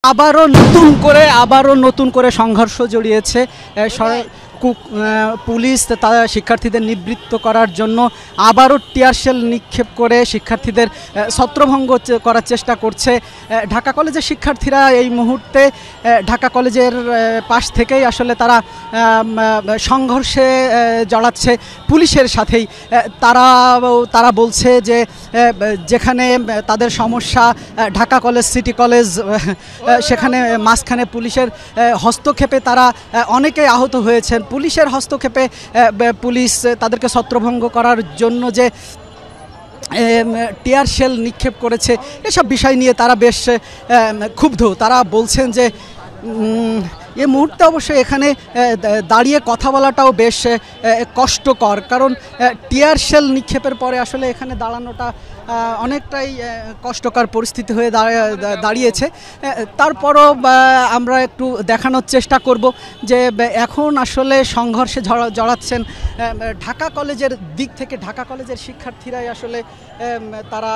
আবারও নতুন করে সংঘর্ষ জড়িয়েছে পুলিশ তারা শিক্ষার্থীদের নিবৃত্ত করার জন্য আবারও টিয়ার শেল নিক্ষেপ করে শিক্ষার্থীদের ছত্রভঙ্গ করার চেষ্টা করছে। ঢাকা কলেজের শিক্ষার্থীরা এই মুহূর্তে ঢাকা কলেজের পাশ থেকেই আসলে তারা সংঘর্ষে জড়াচ্ছে পুলিশের সাথেই। তারা বলছে যে যেখানে তাদের সমস্যা ঢাকা কলেজ সিটি কলেজ, সেখানে মাঝখানে পুলিশের হস্তক্ষেপে তারা অনেকেই আহত হয়েছেন। পুলিশের হস্তক্ষেপে পুলিশ তাদেরকে ছত্রভঙ্গ করার জন্য যে টিয়ার শেল নিক্ষেপ করেছে, এসব বিষয় নিয়ে তারা বেশ ক্ষুব্ধ। তারা বলছেন যে এই মুহূর্তে অবশ্যই এখানে দাঁড়িয়ে কথা বলাটাও বেশ কষ্টকর, কারণ টিয়ার শেল নিক্ষেপের পরে আসলে এখানে দাঁড়ানোটা অনেকটাই কষ্টকর পরিস্থিতি হয়ে দাঁড়িয়েছে। তারপরও আমরা একটু দেখানোর চেষ্টা করব যে এখন আসলে সংঘর্ষে জড়াচ্ছেন ঢাকা কলেজের দিক থেকে। ঢাকা কলেজের শিক্ষার্থীরাই আসলে তারা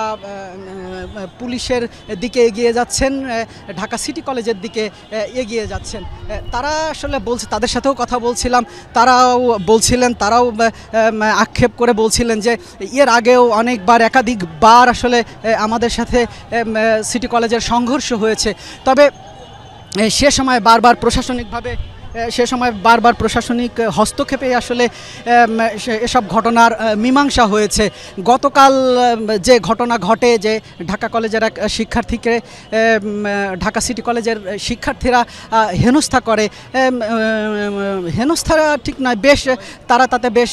পুলিশের দিকে এগিয়ে যাচ্ছেন, ঢাকা সিটি কলেজের দিকে এগিয়ে যাচ্ছেন। তারা আসলে বলছে, তাদের সাথেও কথা বলছিলাম, তারাও আক্ষেপ করে বলছিলেন যে এর আগেও অনেকবার একাধিকবার আসলে আমাদের সাথে সিটি কলেজের সংঘর্ষ হয়েছে, তবে সে সময় বারবার প্রশাসনিক হস্তক্ষেপে আসলে এসব ঘটনার মীমাংসা হয়েছে। গতকাল যে ঘটনা ঘটে, যে ঢাকা কলেজের এক শিক্ষার্থীকে ঢাকা সিটি কলেজের শিক্ষার্থীরা হেনস্থা করে, হেনস্থা ঠিক নয়, তাতে বেশ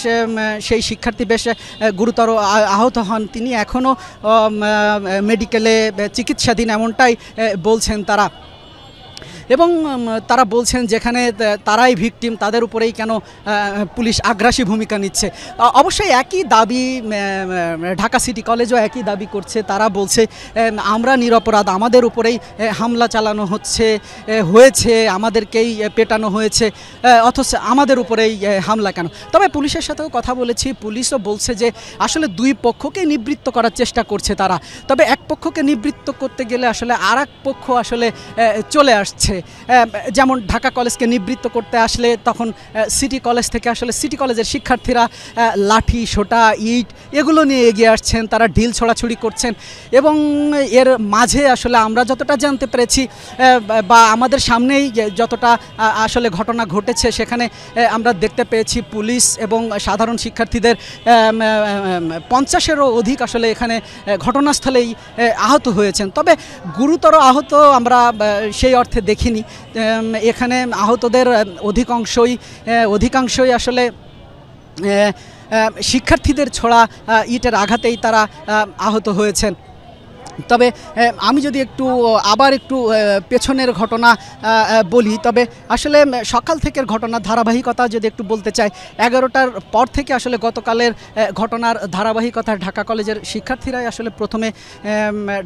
সেই শিক্ষার্থী বেশ গুরুতর আহত হন। তিনি এখনও মেডিকেলে চিকিৎসাধীন, এমনটাই বলছেন তারা। এবং তারা বলছেন যেখানে তারাই ভিকটিম, তাদের উপরেই কেন পুলিশ আগ্রাসী ভূমিকা নিচ্ছে। অবশ্যই একই দাবি ঢাকা সিটি কলেজও একই দাবি করছে। তারা বলছে আমরা নিরপরাধ, আমাদের উপরেই হামলা চালানো হয়েছে, আমাদেরকেই পেটানো হয়েছে, অথচ আমাদের উপরেই হামলা কেন। তবে পুলিশের সাথেও কথা বলেছি, পুলিশও বলছে যে আসলে দুই পক্ষকে নিবৃত্ত করার চেষ্টা করছে তারা। তবে এক পক্ষকে নিবৃত্ত করতে গেলে আসলে আর এক পক্ষ আসলে চলে আসছে। যেমন ঢাকা কলেজকে নিবৃত্ত করতে আসলে তখন সিটি কলেজ থেকে আসলে সিটি কলেজের শিক্ষার্থীরা লাঠি, সোটা, ইট এগুলো নিয়ে এগিয়ে আসছেন, তারা ঢিল ছোড়াছুড়ি করছেন। এবং এর মাঝে আসলে আমরা যতটা জানতে পেরেছি বা আমাদের সামনেই যতটা আসলে ঘটনা ঘটেছে, সেখানে আমরা দেখতে পেয়েছি পুলিশ এবং সাধারণ শিক্ষার্থীদের 50-এরও অধিক আসলে এখানে ঘটনাস্থলেই আহত হয়েছেন। তবে গুরুতর আহত আমরা সেই অর্থে দেখিনি। এখানে আহতদের অধিকাংশই আসলে শিক্ষার্থীদের ছোড়া ইটের আঘাতেই তারা আহত হয়েছেন। তবে আমি যদি আবার একটু পেছনের ঘটনা বলি, তবে আসলে সকাল থেকের ঘটনার ধারাবাহিকতা যদি একটু বলতে চাই, 11টার পর থেকে আসলে গতকালের ঘটনার ধারাবাহিকতা। ঢাকা কলেজের শিক্ষার্থীরাই আসলে প্রথমে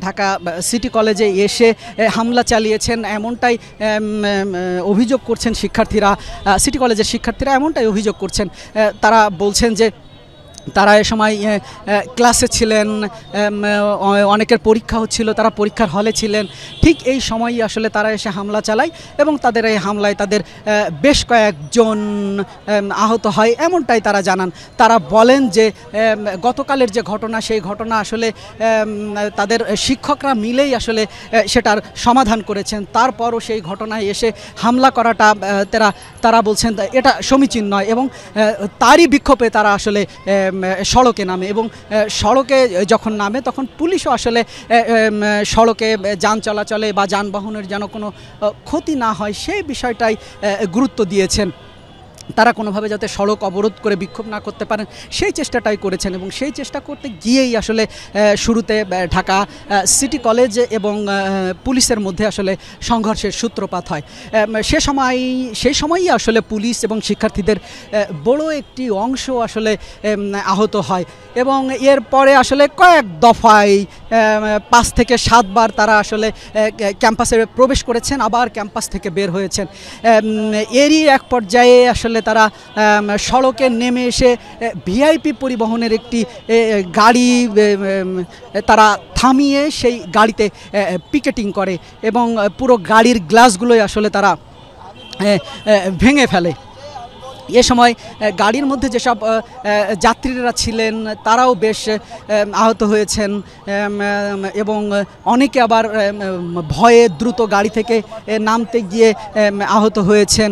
ঢাকা সিটি কলেজে এসে হামলা চালিয়েছেন, এমনটাই অভিযোগ করছেন শিক্ষার্থীরা। সিটি কলেজের শিক্ষার্থীরা এমনটাই অভিযোগ করছেন। তারা বলছেন যে তারা এ সময় ক্লাসে ছিলেন, অনেকের পরীক্ষা হচ্ছিল, তারা পরীক্ষার হলে ছিলেন। ঠিক এই সময়ই আসলে তারা এসে হামলা চালায় এবং তাদের এই হামলায় তাদের বেশ কয়েকজন আহত হয়, এমনটাই তারা জানান। তারা বলেন যে গতকালের যে ঘটনা, সেই ঘটনা আসলে তাদের শিক্ষকরা মিলেই আসলে সেটার সমাধান করেছেন। তারপরও সেই ঘটনায় এসে হামলা করাটা তারা বলছেন এটা সমীচীন নয়, এবং তারই বিক্ষোভে তারা আসলে সড়কে নামে। এবং সড়কে যখন নামে তখন পুলিশও আসলে সড়কে যান চলাচলে বা যানবাহনের যেন কোনো ক্ষতি না হয় সেই বিষয়টাই গুরুত্ব দিয়েছেন। তারা কোনোভাবে যাতে সড়ক অবরোধ করে বিক্ষোভ না করতে পারেন সেই চেষ্টাটাই করেছেন। এবং সেই চেষ্টা করতে গিয়েই আসলে শুরুতে ঢাকা সিটি কলেজ এবং পুলিশের মধ্যে আসলে সংঘর্ষের সূত্রপাত হয়। সেই সময়ই আসলে পুলিশ এবং শিক্ষার্থীদের বড় একটি অংশ আসলে আহত হয়। এবং এরপরে আসলে কয়েক দফায় 5 থেকে 7 বার তারা আসলে ক্যাম্পাসে প্রবেশ করেছেন, আবার ক্যাম্পাস থেকে বের হয়েছেন। এরই এক পর্যায়ে আসলে আসলে তারা সড়কে নেমে এসে ভিআইপি পরিবহনের একটি গাড়ি তারা থামিয়ে সেই গাড়িতে পিকেটিং করে এবং পুরো গাড়ির গ্লাসগুলোই আসলে তারা ভেঙে ফেলে। এ সময় গাড়ির মধ্যে যেসব যাত্রীরা ছিলেন তারাও বেশ আহত হয়েছেন এবং অনেকে আবার ভয়ে দ্রুত গাড়ি থেকে নামতে গিয়ে আহত হয়েছেন।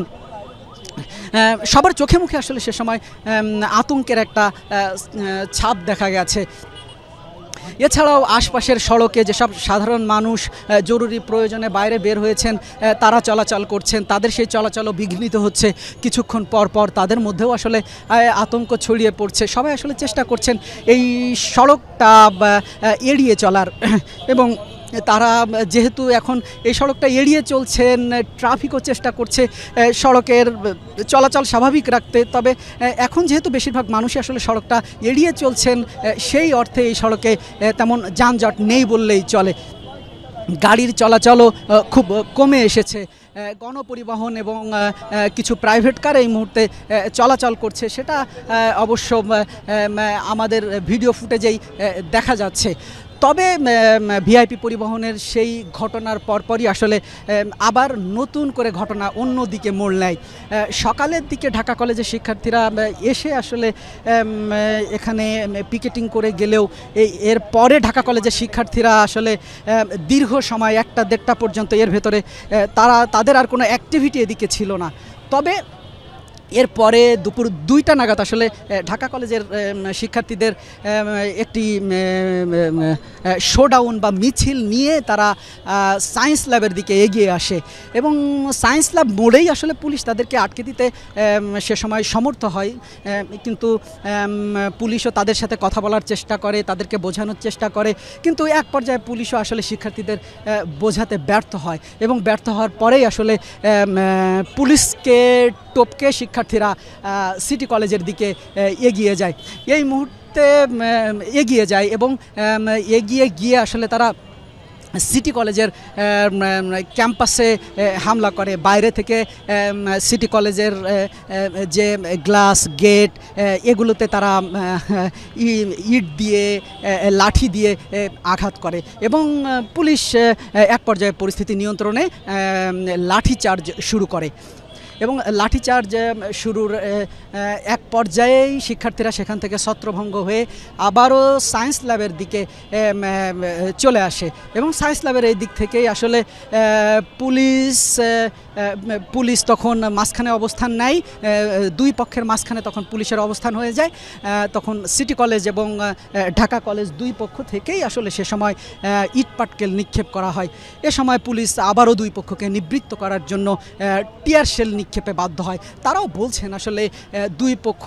সবার চোখে মুখে আসলে সে সময় আতঙ্কের একটা ছাপ দেখা গেছে। এছাড়াও আশপাশের সড়কে যেসব সাধারণ মানুষ জরুরি প্রয়োজনে বাইরে বের হয়েছেন তারা চলাচল করছেন, তাদের সেই চলাচলও বিঘ্নিত হচ্ছে। কিছুক্ষণ পর পর তাদের মধ্যেও আসলে আতঙ্ক ছড়িয়ে পড়ছে। সবাই আসলে চেষ্টা করছেন এই সড়কটা এড়িয়ে চলার এবং তারা যেহেতু এখন এই সড়কটা এড়িয়ে চলছেন, ট্রাফিকও চেষ্টা করছে সড়কের চলাচল স্বাভাবিক রাখতে। তবে এখন যেহেতু বেশিরভাগ মানুষই আসলে সড়কটা এড়িয়ে চলছেন, সেই অর্থে এই সড়কে তেমন যানজট নেই বললেই চলে। গাড়ির চলাচলও খুব কমে এসেছে। গণপরিবহন এবং কিছু প্রাইভেট কার এই মুহূর্তে চলাচল করছে, সেটা অবশ্য আমাদের ভিডিও ফুটেজেই দেখা যাচ্ছে। তবে ভিআইপি পরিবহনের সেই ঘটনার পরপরই আসলে আবার নতুন করে ঘটনা অন্য দিকে মোড় নেয়। সকালের দিকে ঢাকা কলেজের শিক্ষার্থীরা এসে আসলে এখানে পিকেটিং করে গেলেও এর পরে ঢাকা কলেজের শিক্ষার্থীরা আসলে দীর্ঘ সময় 1টা-1.5টা পর্যন্ত এর ভেতরে তাদের আর কোনো অ্যাক্টিভিটি এদিকে ছিল না। তবে এরপরে দুপুর 2টা নাগাদ আসলে ঢাকা কলেজের শিক্ষার্থীদের একটি শোডাউন বা মিছিল নিয়ে তারা সায়েন্স ল্যাবের দিকে এগিয়ে আসে এবং সায়েন্স ল্যাব মোড়েই আসলে পুলিশ তাদেরকে আটকে দিতে সে সময় সমর্থ হয়। কিন্তু পুলিশও তাদের সাথে কথা বলার চেষ্টা করে, তাদেরকে বোঝানোর চেষ্টা করে, কিন্তু এক পর্যায়ে পুলিশও আসলে শিক্ষার্থীদের বোঝাতে ব্যর্থ হয় এবং ব্যর্থ হওয়ার পরেই আসলে পুলিশকে টপকে শিক্ষার্থীরা সিটি কলেজের দিকে এগিয়ে যায়। এই মুহূর্তে এগিয়ে যায় এবং এগিয়ে গিয়ে আসলে তারা সিটি কলেজের ক্যাম্পাসে হামলা করে। বাইরে থেকে সিটি কলেজের যে গ্লাস গেট এগুলোতে তারা ইট দিয়ে লাঠি দিয়ে আঘাত করে এবং পুলিশ এক পর্যায়ে পরিস্থিতি নিয়ন্ত্রণে লাঠিচার্জ শুরু করে এবং লাঠিচার্জ শুরুর এক পর্যায়েই শিক্ষার্থীরা সেখান থেকে ছত্রভঙ্গ হয়ে আবারও সায়েন্স ল্যাবের দিকে চলে আসে এবং সায়েন্স ল্যাবের এই দিক থেকেই আসলে পুলিশ তখন মাঝখানে অবস্থান নেয়। দুই পক্ষের মাঝখানে তখন পুলিশের অবস্থান হয়ে যায়। তখন সিটি কলেজ এবং ঢাকা কলেজ দুই পক্ষ থেকেই আসলে সে সময় ইট পাটকেল নিক্ষেপ করা হয়। এ সময় পুলিশ আবারও দুই পক্ষকে নিবৃত্ত করার জন্য টিয়ার শেল নিক্ষেপে বাধ্য হয়। তারাও বলছেন আসলে দুই পক্ষ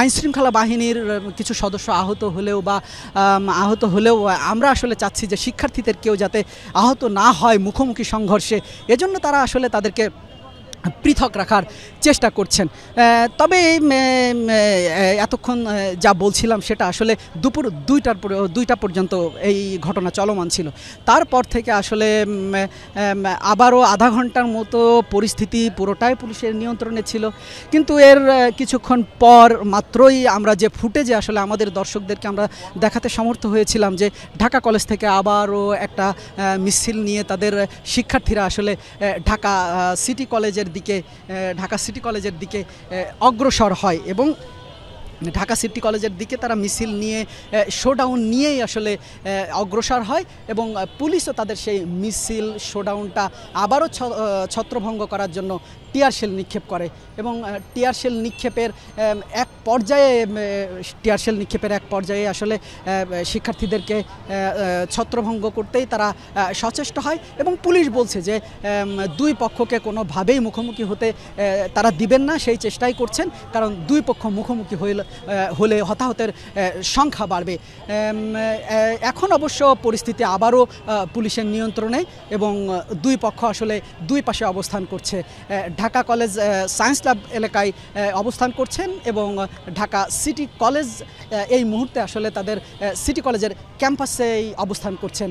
আইনশৃঙ্খলা বাহিনীর কিছু সদস্য আহত হলেও আমরা আসলে চাচ্ছি যে শিক্ষার্থীদের কেউ যাতে আহত না হয় মুখোমুখি সংঘর্ষে, এজন্য তারা আসলে তাদেরকে পৃথক রাখার চেষ্টা করছেন। তবে এতক্ষণ যা বলছিলাম সেটা আসলে দুপুর 2টা পর্যন্ত এই ঘটনা চলমান ছিল। তারপর থেকে আসলে আবারও আধা ঘন্টার মতো পরিস্থিতি পুরোটাই পুলিশের নিয়ন্ত্রণে ছিল। কিন্তু এর কিছুক্ষণ পর মাত্রই আমরা যে ফুটেজে আসলে আমাদের দর্শকদেরকে আমরা দেখাতে সমর্থ হয়েছিলাম যে ঢাকা কলেজ থেকে আবারও একটা মিছিল নিয়ে তাদের শিক্ষার্থীরা আসলে ঢাকা সিটি কলেজের দিকে অগ্রসর হয় এবং ঢাকা সিটি কলেজের দিকে তারা মিছিল নিয়ে শোডাউন নিয়েই আসলে অগ্রসর হয় এবং পুলিশও তাদের সেই মিছিল শোডাউনটা আবারও ছত্রভঙ্গ করার জন্য টিয়ার শেল নিক্ষেপ করে এবং টিয়ার শেল নিক্ষেপের এক পর্যায়ে আসলে শিক্ষার্থীদেরকে ছত্রভঙ্গ করতেই তারা সচেষ্ট হয় এবং পুলিশ বলছে যে দুই পক্ষকে কোনোভাবেই মুখোমুখি হতে তারা দিবেন না, সেই চেষ্টাই করছেন, কারণ দুই পক্ষ মুখোমুখি হলে হতাহতের সংখ্যা বাড়বে। এখন অবশ্য পরিস্থিতি আবারও পুলিশের নিয়ন্ত্রণে এবং দুই পক্ষ আসলে দুই পাশে অবস্থান করছে। ঢাকা কলেজ সায়েন্স ল্যাব এলাকায় অবস্থান করছেন এবং ঢাকা সিটি কলেজ এই মুহূর্তে আসলে তাদের সিটি কলেজের ক্যাম্পাসেই অবস্থান করছেন।